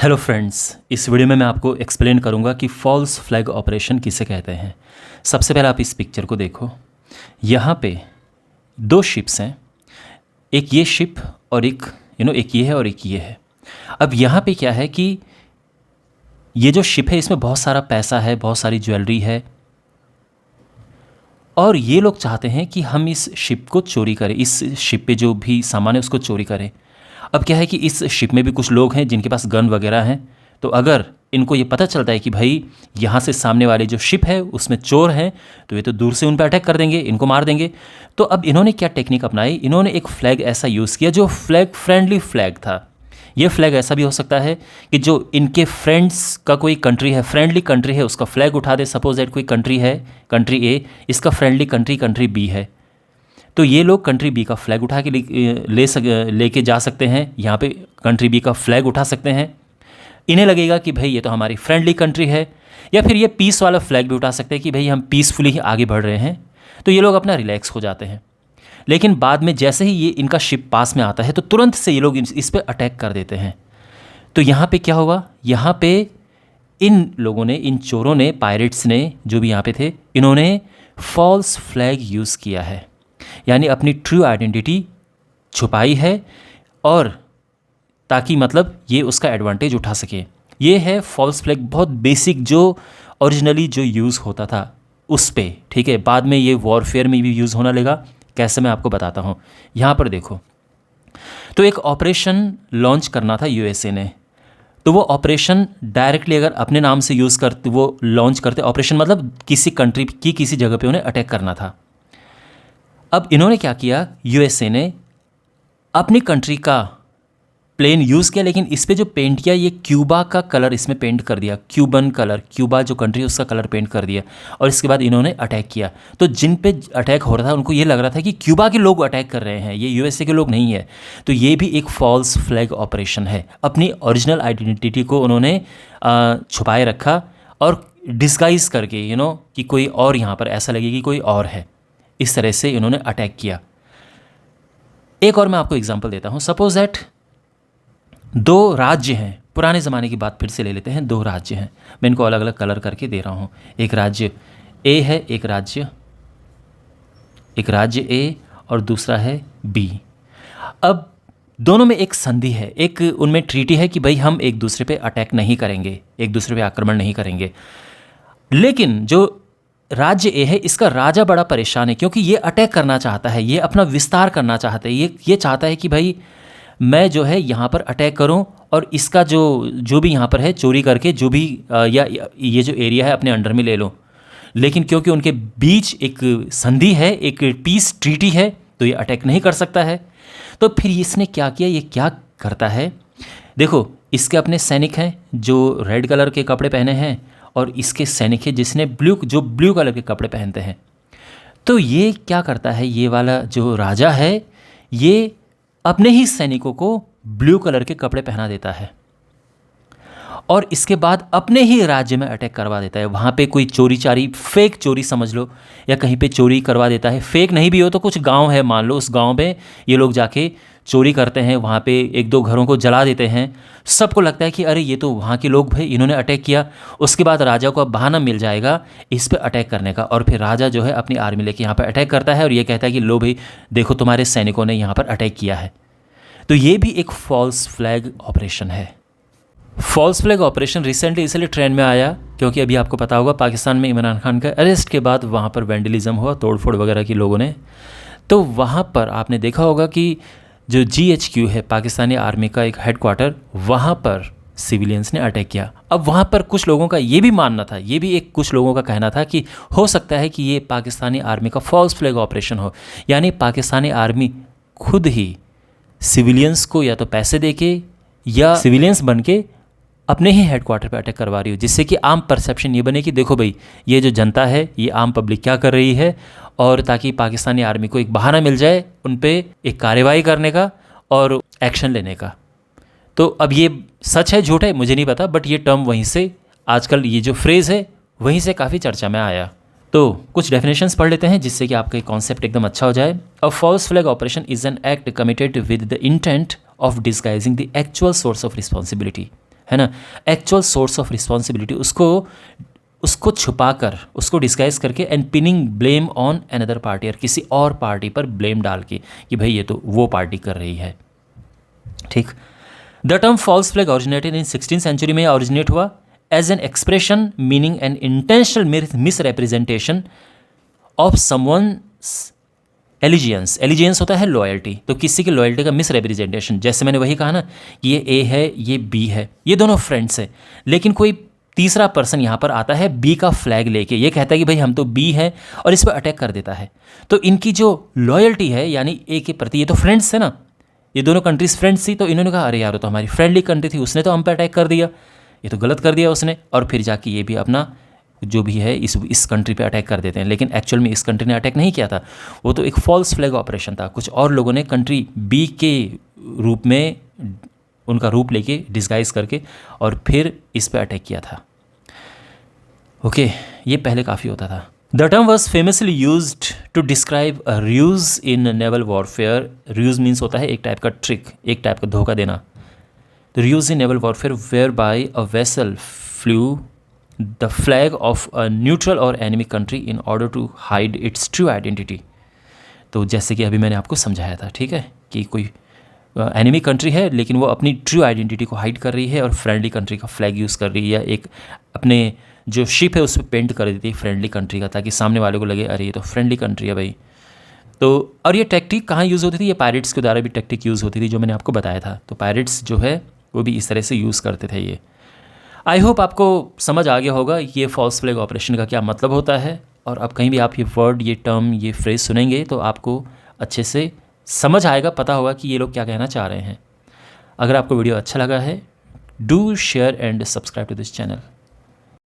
Hello friends, इस video में मैं आपको एक्सप्लेन करूंगा कि फॉल्स फ्लैग ऑपरेशन किसे कहते हैं। सबसे पहले आप इस पिक्चर को देखो। यहाँ पे दो शिप्स हैं, एक ये शिप और एक एक ये है और एक ये है। अब यहाँ पे क्या है कि ये जो शिप है इसमें बहुत सारा पैसा है, बहुत सारी ज्वेलरी है और ये लोग चाहते हैं कि हम इस शिप को चोरी करें, इस शिप पे जो भी सामान है उसको चोरी करें। अब क्या है कि इस शिप में भी कुछ लोग हैं जिनके पास गन वगैरह हैं, तो अगर इनको ये पता चलता है कि भाई यहाँ से सामने वाले जो शिप है उसमें चोर हैं, तो ये तो दूर से उन पर अटैक कर देंगे, इनको मार देंगे। तो अब इन्होंने क्या टेक्निक अपनाई, इन्होंने एक फ्लैग ऐसा यूज़ किया जो फ्लैग फ्रेंडली फ्लैग था। ये फ्लैग ऐसा भी हो सकता है कि जो इनके फ्रेंड्स का कोई कंट्री है, फ्रेंडली कंट्री है, उसका फ्लैग उठा दे। सपोज दैट कोई कंट्री है, कंट्री ए, इसका फ्रेंडली कंट्री बी है, तो ये लोग कंट्री बी का फ्लैग उठा के लेके जा सकते हैं, यहाँ पे कंट्री बी का फ्लैग उठा सकते हैं। इन्हें लगेगा कि भाई ये तो हमारी फ्रेंडली कंट्री है, या फिर ये पीस वाला फ्लैग भी उठा सकते हैं कि भाई हम पीसफुली ही आगे बढ़ रहे हैं, तो ये लोग अपना रिलैक्स हो जाते हैं। लेकिन बाद में जैसे ही ये इनका शिप पास में आता है तो तुरंत से ये लोग इस पर अटैक कर देते हैं। तो यहाँ पे क्या हुआ, यहाँ पे इन लोगों ने, इन चोरों ने, पायरेट्स ने, जो भी यहाँ पे थे, इन्होंने फॉल्स फ्लैग यूज़ किया है, यानी अपनी ट्रू आइडेंटिटी छुपाई है, और ताकि मतलब ये उसका एडवांटेज उठा सके। ये है फॉल्स फ्लैग, बहुत बेसिक जो ओरिजिनली जो यूज़ होता था उस पे, ठीक है। बाद में ये वॉरफेयर में भी यूज़ होने लगा, कैसे मैं आपको बताता हूँ। यहाँ पर देखो, तो एक ऑपरेशन लॉन्च करना था यूएसए ने, तो वो ऑपरेशन डायरेक्टली अगर अपने नाम से यूज़ करते, वो लॉन्च करते, ऑपरेशन मतलब किसी कंट्री की किसी जगह पे उन्हें अटैक करना था। अब इन्होंने क्या किया, यूएसए ने अपनी कंट्री का प्लेन यूज़ किया, लेकिन इस पे जो पेंट किया ये क्यूबा का कलर इसमें पेंट कर दिया, क्यूबन कलर, क्यूबा जो कंट्री है उसका कलर पेंट कर दिया, और इसके बाद इन्होंने अटैक किया। तो जिन पे अटैक हो रहा था उनको ये लग रहा था कि क्यूबा के लोग अटैक कर रहे हैं, ये यूएसए के लोग नहीं है। तो ये भी एक फॉल्स फ्लैग ऑपरेशन है। अपनी ओरिजिनल आइडेंटिटी को उन्होंने छुपाए रखा और डिस्गाइज करके, कि कोई और यहाँ पर ऐसा लगे कि कोई और है, इस तरह से इन्होंने अटैक किया। एक और मैं आपको एग्जांपल देता हूँ। सपोज दैट दो राज्य हैं, पुराने ज़माने की बात फिर से ले लेते हैं। दो राज्य हैं, मैं इनको अलग अलग कलर करके दे रहा हूँ। एक राज्य ए है, एक राज्य ए और दूसरा है बी। अब दोनों में एक संधि है, एक उनमें ट्रीटी है कि भाई हम एक दूसरे पे अटैक नहीं करेंगे, एक दूसरे पे आक्रमण नहीं करेंगे। लेकिन जो राज्य ए है, इसका राजा बड़ा परेशान है, क्योंकि ये अटैक करना चाहता है, ये अपना विस्तार करना चाहता है, ये चाहता है कि भाई मैं जो है यहाँ पर अटैक करूँ और इसका जो भी यहाँ पर है चोरी करके जो भी या ये जो एरिया है अपने अंडर में ले लो। लेकिन क्योंकि उनके बीच एक संधि है, एक पीस ट्रीटी है, तो ये अटैक नहीं कर सकता है। तो फिर इसने क्या किया, ये क्या करता है, देखो, इसके अपने सैनिक हैं जो रेड कलर के कपड़े पहने हैं, और इसके सैनिक है जिसने ब्लू कलर के कपड़े पहनते हैं। तो ये क्या करता है, ये वाला जो राजा है ये अपने ही सैनिकों को ब्लू कलर के कपड़े पहना देता है और इसके बाद अपने ही राज्य में अटैक करवा देता है। वहाँ पे कोई चोरी चारी, फेक चोरी समझ लो, या कहीं पे चोरी करवा देता है। फेक नहीं भी हो तो कुछ गांव है मान लो, उस गांव में ये लोग जाके चोरी करते हैं, वहाँ पे एक दो घरों को जला देते हैं। सबको लगता है कि अरे ये तो वहाँ के लोग भाई, इन्होंने अटैक किया। उसके बाद राजा को अब बहाना मिल जाएगा इस पे अटैक करने का, और फिर राजा जो है अपनी आर्मी लेके यहाँ पर अटैक करता है और ये कहता है कि लो भाई देखो तुम्हारे सैनिकों ने यहाँ पर अटैक किया है। तो ये भी एक फॉल्स फ्लैग ऑपरेशन है। फॉल्स फ्लैग ऑपरेशन रिसेंटली इसलिए ट्रेंड में आया क्योंकि अभी आपको पता होगा पाकिस्तान में इमरान खान का अरेस्ट के बाद वहाँ पर वैंडलिज्म हुआ, तोड़फोड़ वगैरह की लोगों ने। तो वहाँ पर आपने देखा होगा कि जो GHQ है, पाकिस्तानी आर्मी का एक हेडक्वार्टर, वहाँ पर सिविलियंस ने अटैक किया। अब वहाँ पर कुछ लोगों का ये भी मानना था, ये भी एक कुछ लोगों का कहना था कि हो सकता है कि ये पाकिस्तानी आर्मी का फॉल्स फ्लैग ऑपरेशन हो, यानी पाकिस्तानी आर्मी खुद ही सिविलियंस को या तो पैसे देके या सिविलियंस बन के अपने ही हेडक्वार्टर पे अटैक करवा रही हो, जिससे कि आम परसेप्शन ये बने कि देखो भाई ये जो जनता है, ये आम पब्लिक क्या कर रही है, और ताकि पाकिस्तानी आर्मी को एक बहाना मिल जाए उन पे एक कार्रवाई करने का और एक्शन लेने का। तो अब ये सच है झूठ है मुझे नहीं पता, बट ये टर्म वहीं से, आजकल ये जो फ्रेज़ है वहीं से काफ़ी चर्चा में आया। तो कुछ डेफिनेशंस पढ़ लेते हैं जिससे कि आपका कॉन्सेप्ट एकदम अच्छा हो जाए। A false flag operation is an act committed with the intent of disguising the actual source of responsibility, है ना। एक्चुअल सोर्स ऑफ रिस्पॉन्सिबिलिटी उसको छुपाकर, उसको डिस्गाइज करके, and pinning blame on another party, और किसी और पार्टी पर ब्लेम डाल के कि भाई ये तो वो पार्टी कर रही है। ठीक। The term false flag originated in 16th century में ओरिजिनेट हुआ as an expression meaning an intentional misrepresentation of someone's allegiance. Allegiance होता है लॉयल्टी, तो किसी की लॉयल्टी का मिसरिप्रेजेंटेशन। जैसे मैंने वही कहा ना कि ये ए है, ये बी है, ये दोनों फ्रेंड्स हैं, लेकिन कोई तीसरा पर्सन यहाँ पर आता है बी का फ्लैग लेके, ये कहता है कि भाई हम तो बी है, और इस पर अटैक कर देता है। तो इनकी जो लॉयल्टी है यानी ए के प्रति, ये तो फ्रेंड्स है ना, ये दोनों कंट्रीज फ्रेंड्स थी, तो इन्होंने कहा अरे यार तो हमारी फ्रेंडली कंट्री थी, उसने तो हम पे अटैक कर दिया, ये तो गलत कर दिया उसने, और फिर जाके ये भी अपना जो भी है इस कंट्री पे अटैक कर देते हैं। लेकिन एक्चुअल में इस कंट्री ने अटैक नहीं किया था, वो तो एक फॉल्स फ्लैग ऑपरेशन था। कुछ और लोगों ने कंट्री बी के रूप में उनका रूप लेके डिस्गाइज करके और फिर इस पे अटैक किया था। ओके, ये पहले काफ़ी होता था। The term was famously used to describe a ruse in naval warfare. Ruse means होता है एक टाइप का ट्रिक, एक टाइप का धोखा देना। The ruse in naval warfare whereby a vessel flew the flag of a neutral or enemy country in order to hide its true identity. तो जैसे कि अभी मैंने आपको समझाया था, ठीक है, कि कोई एनिमी कंट्री है लेकिन वो अपनी ट्रू आइडेंटिटी को हाइड कर रही है और फ्रेंडली कंट्री का फ्लैग यूज़ कर रही है, या एक अपने जो शिप है उस पर पेंट कर देती है फ्रेंडली कंट्री का, ताकि सामने वाले को लगे अरे ये तो फ्रेंडली कंट्री है भाई। तो और ये टैक्टिक कहाँ यूज़ होती थी? ये पायरेट्स के द्वारा भी टैक्टिक यूज़ होती थी, जो मैंने आपको बताया था। तो पायरेट्स जो है वो भी इस तरह से यूज़ करते थे ये। आई होप आपको समझ आ गया होगा ये फॉल्स फ्लैग ऑपरेशन का क्या मतलब होता है, और अब कहीं भी आप ये वर्ड, ये टर्म, ये फ्रेज सुनेंगे तो आपको अच्छे से समझ आएगा, पता होगा कि ये लोग क्या कहना चाह रहे हैं। अगर आपको वीडियो अच्छा लगा है, do share and subscribe to this channel.